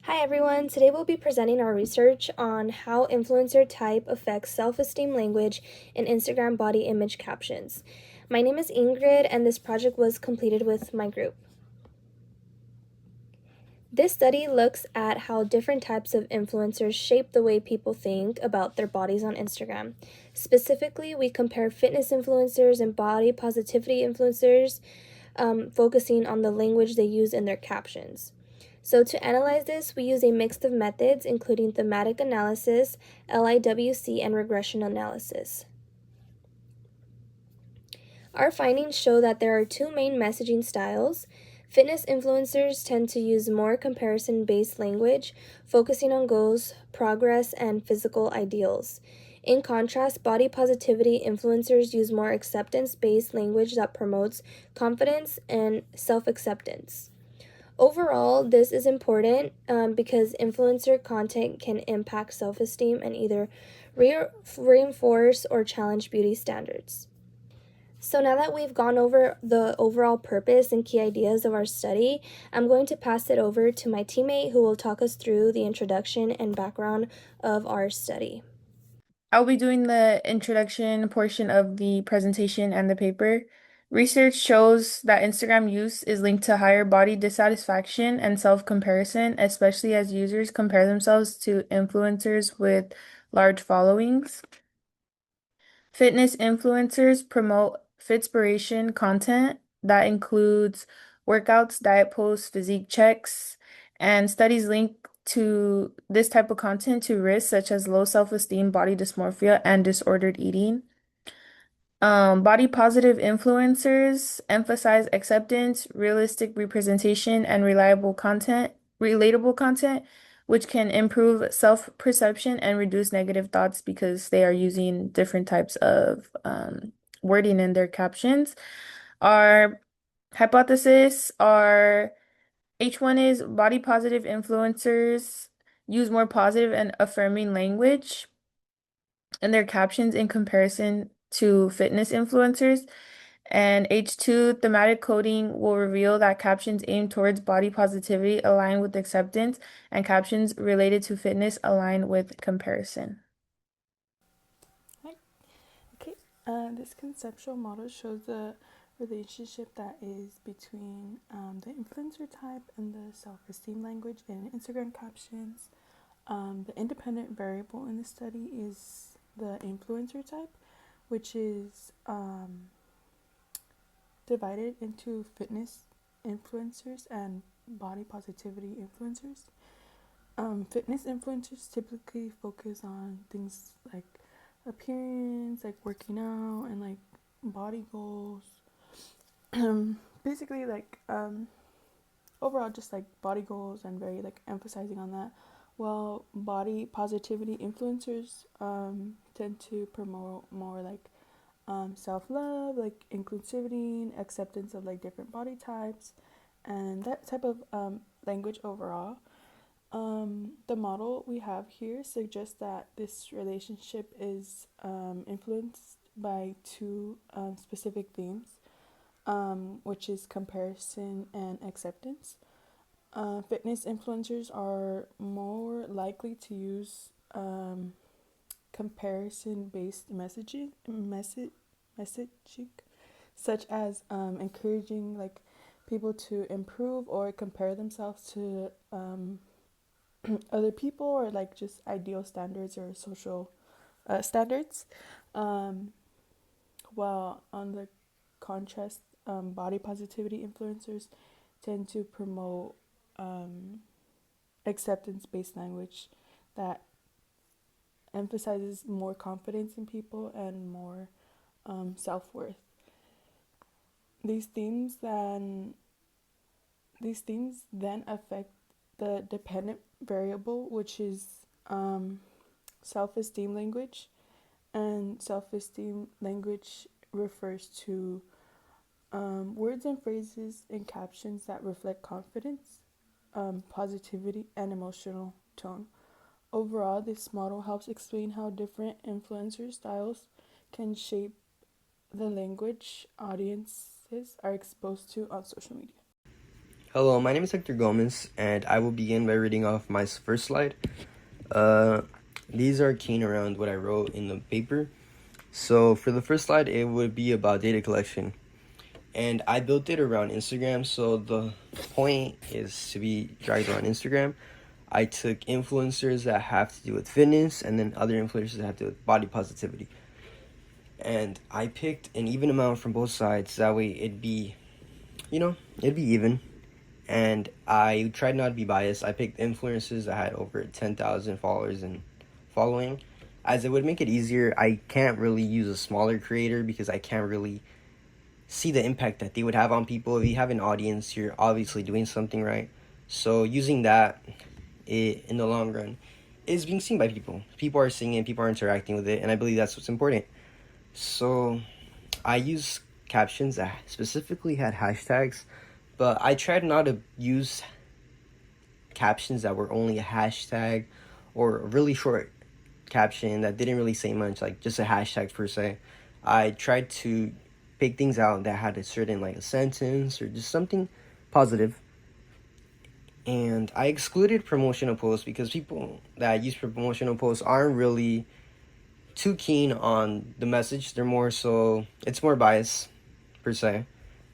Hi everyone, today we'll be presenting our research on how influencer type affects self-esteem language in Instagram body image captions. My name is Ingrid and this project was completed with my group. This study looks at how different types of influencers shape the way people think about their bodies on Instagram. Specifically, we compare fitness influencers and body positivity influencers, focusing on the language they use in their captions. So to analyze this, we use a mix of methods, including thematic analysis, LIWC, and regression analysis. Our findings show that there are two main messaging styles. Fitness influencers tend to use more comparison-based language, focusing on goals, progress, and physical ideals. In contrast, body positivity influencers use more acceptance-based language that promotes confidence and self-acceptance. Overall, this is important because influencer content can impact self-esteem and either reinforce or challenge beauty standards. So now that we've gone over the overall purpose and key ideas of our study, I'm going to pass it over to my teammate who will talk us through the introduction and background of our study. I'll be doing the introduction portion of the presentation and the paper. Research shows that Instagram use is linked to higher body dissatisfaction and self-comparison, especially as users compare themselves to influencers with large followings. Fitness influencers promote fitspiration content that includes workouts, diet posts, physique checks, and studies link to this type of content to risks such as low self-esteem, body dysmorphia, and disordered eating. Body positive influencers emphasize acceptance, realistic representation, and relatable content, which can improve self-perception and reduce negative thoughts because they are using different types of wording in their captions. Our hypothesis are H1 is body positive influencers use more positive and affirming language in their captions in comparison to fitness influencers. And H2, thematic coding will reveal that captions aimed towards body positivity align with acceptance, and captions related to fitness align with comparison. Hi. Okay. This conceptual model shows the relationship that is between the influencer type and the self-esteem language in Instagram captions. The independent variable in the study is the influencer type, which is divided into fitness influencers and body positivity influencers. Fitness influencers typically focus on things like appearance, like working out, and like body goals. Basically, like overall, just like body goals and very like emphasizing on that. While body positivity influencers tend to promote more like self love, like inclusivity, and acceptance of like different body types, and that type of language overall. The model we have here suggests that this relationship is influenced by two specific themes, which is comparison and acceptance. Fitness influencers are more likely to use comparison-based messaging, such as encouraging like people to improve or compare themselves to other people or like just ideal standards or social standards. Um, while on the contrast, body positivity influencers tend to promote acceptance based language that emphasizes more confidence in people and more self worth. These themes then these themes then affect the dependent variable, which is self esteem language, and self esteem language refers to words and phrases and captions that reflect confidence, positivity, and emotional tone. Overall, this model helps explain how different influencer styles can shape the language audiences are exposed to on social media. Hello, my name is Hector Gomez, and I will begin by reading off my first slide. These are keying around what I wrote in the paper. So for the first slide, it would be about data collection. And I built it around Instagram, so the point is to be dragged around Instagram. I took influencers that have to do with fitness, and then other influencers that have to do with body positivity. And I picked an even amount from both sides, that way it'd be even. And I tried not to be biased. I picked influencers that had over 10,000 followers and following, as it would make it easier. I can't really use a smaller creator because I can't really see the impact that they would have on people. If you have an audience, you're obviously doing something right. So using that, in the long run, is being seen by people. People are seeing it, people are interacting with it, and I believe that's what's important. So I use captions that specifically had hashtags, but I tried not to use captions that were only a hashtag or a really short caption that didn't really say much, like just a hashtag per se. I tried to pick things out that had a certain, like a sentence or just something positive. And I excluded promotional posts because people that use promotional posts aren't really too keen on the message. They're more so, it's more biased per se.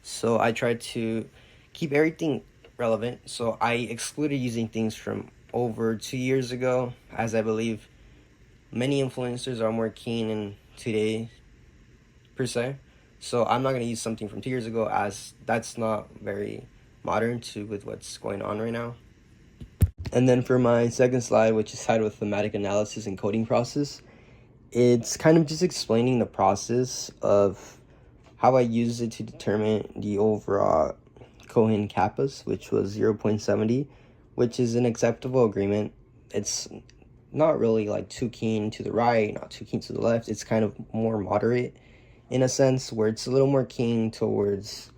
So I tried to keep everything relevant. So I excluded using things from over 2 years ago, as I believe many influencers are more keen in today per se. So I'm not going to use something from 2 years ago, as that's not very modern to with what's going on right now. And then for my second slide, which is titled Thematic Analysis and Coding Process, it's kind of just explaining the process of how I used it to determine the overall Cohen kappas, which was 0.70, which is an acceptable agreement. It's not really like too keen to the right, not too keen to the left. It's kind of more moderate in a sense, where it's a little more keen towards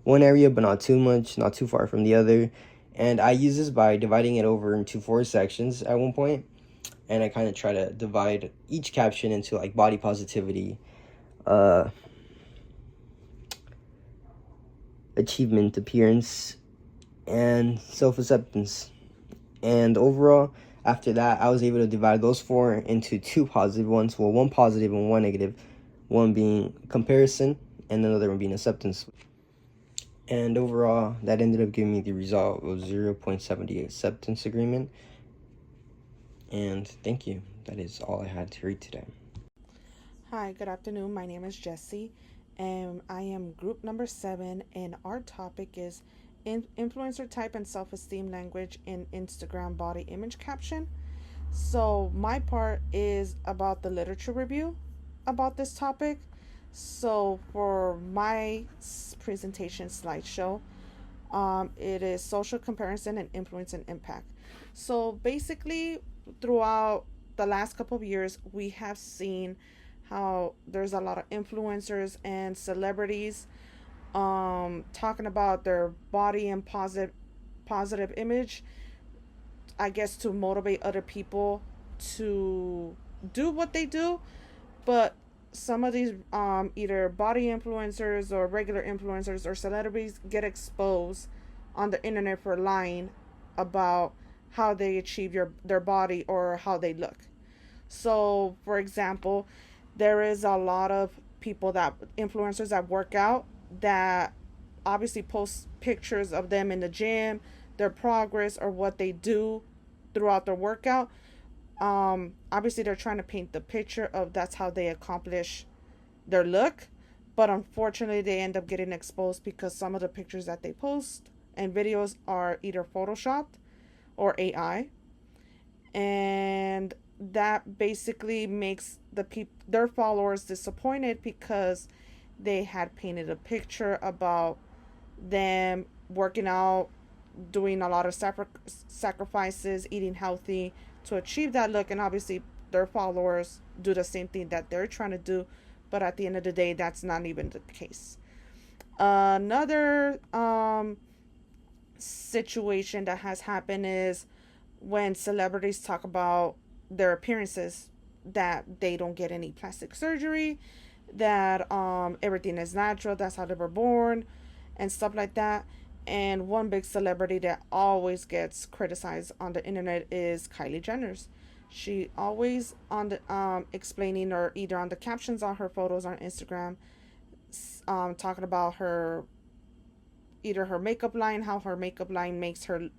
one area, but not too much, not too far from the other. And I use this by dividing it over into 4 sections at one point. And I kind of try to divide each caption into like body positivity, achievement, appearance, and self-acceptance. And overall, after that, I was able to divide those 4 into 2 positive ones. Well, 1 positive and 1 negative. One being comparison and another one being acceptance. And overall, that ended up giving me the result of 0.70 acceptance agreement. And thank you. That is all I had to read today. Hi, good afternoon. My name is Jessie, and I am group number 7, and our topic is influencer type and self-esteem language in Instagram body image caption. So my part is about the literature review about this topic. So for my presentation slideshow, it is social comparison and influence and impact. So basically, throughout the last couple of years, we have seen how there's a lot of influencers and celebrities talking about their body and positive image, I guess, to motivate other people to do what they do. But some of these either body influencers or regular influencers or celebrities get exposed on the internet for lying about how they achieve their body or how they look. So, for example, there is a lot of influencers that work out, that obviously post pictures of them in the gym, their progress, or what they do throughout their workout. Obviously, they're trying to paint the picture of that's how they accomplish their look. But unfortunately, they end up getting exposed because some of the pictures that they post and videos are either photoshopped or AI. And that basically makes their followers disappointed because they had painted a picture about them working out, doing a lot of sacrifices, eating healthy to achieve that look, and obviously their followers do the same thing that they're trying to do, but at the end of the day, that's not even the case. Another situation that has happened is when celebrities talk about their appearances, that they don't get any plastic surgery, that everything is natural, that's how they were born, and stuff like that. And one big celebrity that always gets criticized on the internet is Kylie Jenner's. She always on the explaining, or either on the captions on her photos on Instagram, talking about her, either her makeup line, how her makeup line makes her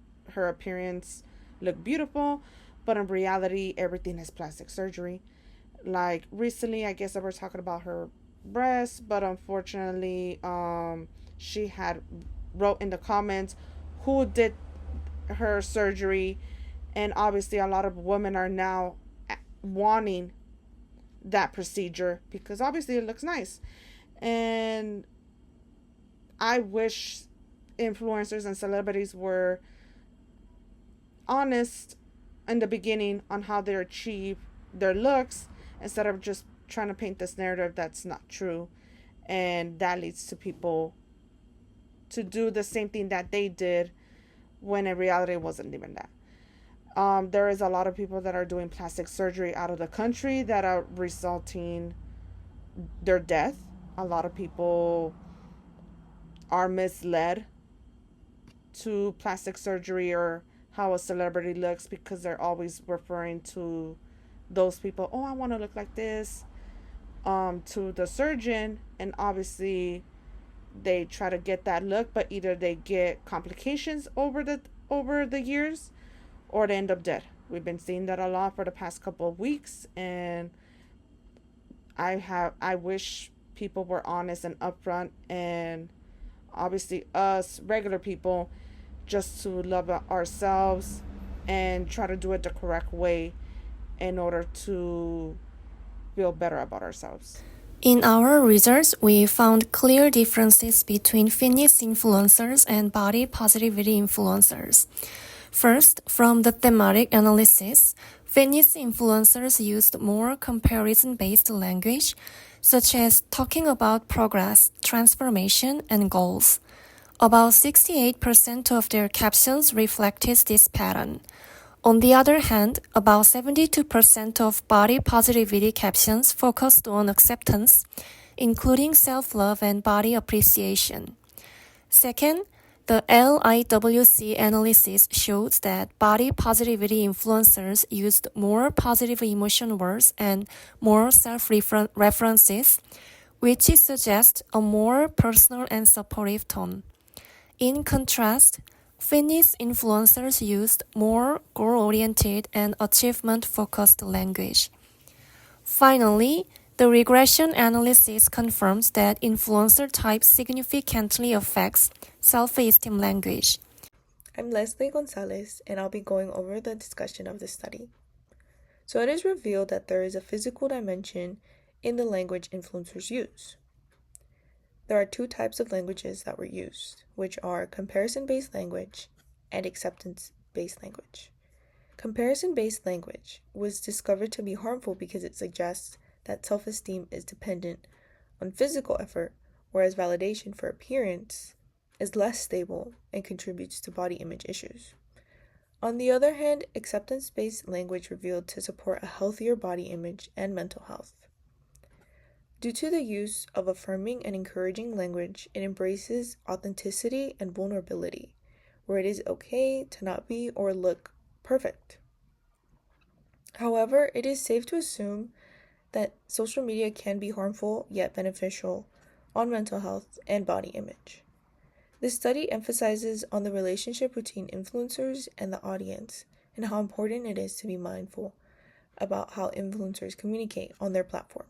appearance look beautiful, but in reality everything is plastic surgery. Like recently, I guess they were talking about her breasts, but unfortunately, she had wrote in the comments who did her surgery, and obviously a lot of women are now wanting that procedure because obviously it looks nice. And I wish influencers and celebrities were honest in the beginning on how they achieve their looks, instead of just trying to paint this narrative that's not true, and that leads to people to do the same thing that they did when in reality it wasn't even that. There is a lot of people that are doing plastic surgery out of the country that are resulting their death. A lot of people are misled to plastic surgery or how a celebrity looks because they're always referring to those people, oh, I want to look like this, to the surgeon, and obviously they try to get that look, but either they get complications over the years, or they end up dead. We've been seeing that a lot for the past couple of weeks, and I wish people were honest and upfront, and obviously us regular people just to love ourselves and try to do it the correct way in order to feel better about ourselves. In our research, we found clear differences between fitness influencers and body positivity influencers. First, from the thematic analysis, fitness influencers used more comparison-based language, such as talking about progress, transformation, and goals. About 68% of their captions reflected this pattern. On the other hand, about 72% of body positivity captions focused on acceptance, including self-love and body appreciation. Second, the LIWC analysis shows that body positivity influencers used more positive emotion words and more self-references, which suggests a more personal and supportive tone. In contrast, fitness influencers used more goal-oriented and achievement-focused language. Finally, the regression analysis confirms that influencer type significantly affects self-esteem language. I'm Leslie Gonzalez, and I'll be going over the discussion of this study. So it is revealed that there is a physical dimension in the language influencers use. There are two types of languages that were used, which are comparison-based language and acceptance-based language. Comparison-based language was discovered to be harmful because it suggests that self-esteem is dependent on physical effort, whereas validation for appearance is less stable and contributes to body image issues. On the other hand, acceptance-based language revealed to support a healthier body image and mental health. Due to the use of affirming and encouraging language, it embraces authenticity and vulnerability, where it is okay to not be or look perfect. However, it is safe to assume that social media can be harmful yet beneficial on mental health and body image. This study emphasizes on the relationship between influencers and the audience and how important it is to be mindful about how influencers communicate on their platform.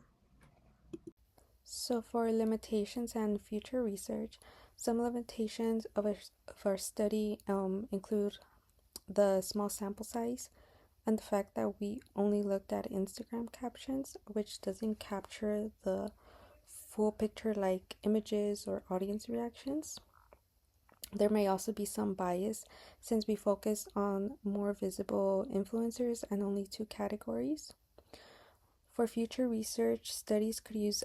So for limitations and future research, some limitations of our study include the small sample size and the fact that we only looked at Instagram captions, which doesn't capture the full picture like images or audience reactions. There may also be some bias since we focused on more visible influencers and only 2 categories. For future research, studies could use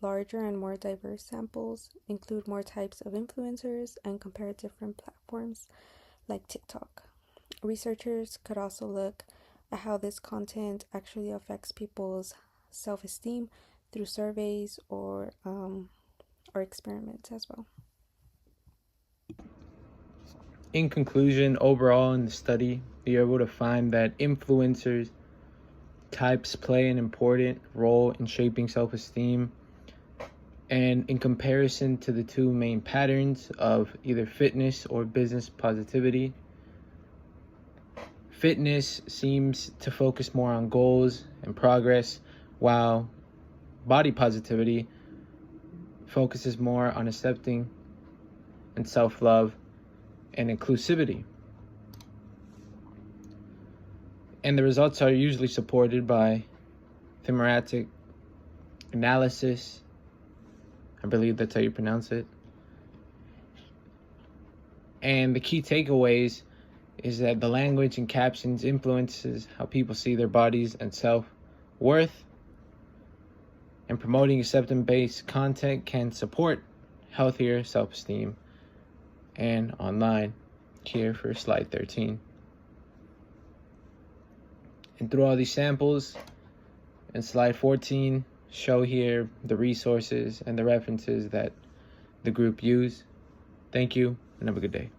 larger and more diverse samples, include more types of influencers, and compare different platforms like TikTok. Researchers could also look at how this content actually affects people's self-esteem through surveys or experiments as well. In conclusion, overall in the study, you're able to find that influencers types play an important role in shaping self-esteem, and in comparison to the two main patterns of either fitness or business positivity, fitness seems to focus more on goals and progress, while body positivity focuses more on accepting and self-love and inclusivity. And the results are usually supported by thematic analysis. I believe that's how you pronounce it. And the key takeaways is that the language and captions influences how people see their bodies and self-worth. And promoting acceptance-based content can support healthier self-esteem. And online, here for slide 13. And through all these samples, and slide 14 show here the resources and the references that the group used. Thank you, and have a good day.